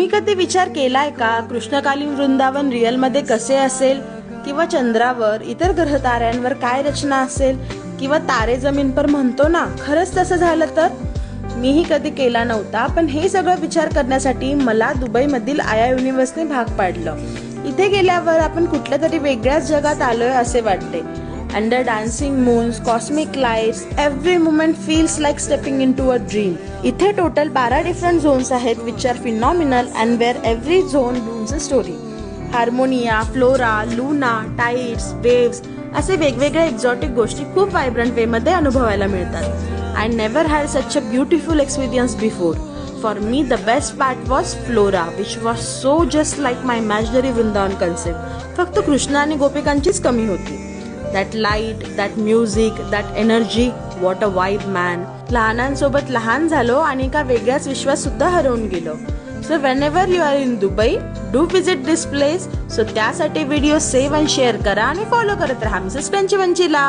तुम्ही कधी विचार केलाय का कृष्णकालीन वृंदावन रिअल मध्ये कसे असेल, किंवा चंद्रावर इतर ग्रह ताऱ्यांवर काय रचना असेल, किंवा तारे जमीन पर म्हणतो ना, खरंच तसं झालं तर? मीही कधी केला नव्हता, पण हे सगळं विचार करण्यासाठी मला दुबई मधील आया युनिव्हर्सने भाग पाडलं. इथे गेल्यावर आपण कुठल्या तरी वेगळ्याच जगात आलोय असे वाटते. Under dancing moons, cosmic lights, every moment feels like stepping into a dream. इथे टोटल 12 डिफरंट झोन्स आहेत which are phenomenal and where every zone blooms a story. Harmonia, Flora, Luna, Tides, Waves असे वेगवेगळ्या exotic गोष्टी खूप vibrant वे मध्ये अनुभवायला मिळतात. I never had such a beautiful experience before. For me the best part was Flora, which was so just like my imaginary Vrindavan concept. फक्त कृष्ण आणि गोपिकांचीच कमी होती. That light, that music, that energy, what a vibe man. लहानांसोबत लहान झालो आणि एका वेगळ्याच विश्वास सुद्धा हरवून गेलो. So whenever you are in Dubai, do visit this place. So त्यासाठी व्हिडिओ सेव्ह आणि शेअर करा आणि फॉलो करत राहा मिसेस क्रंची मंचीला.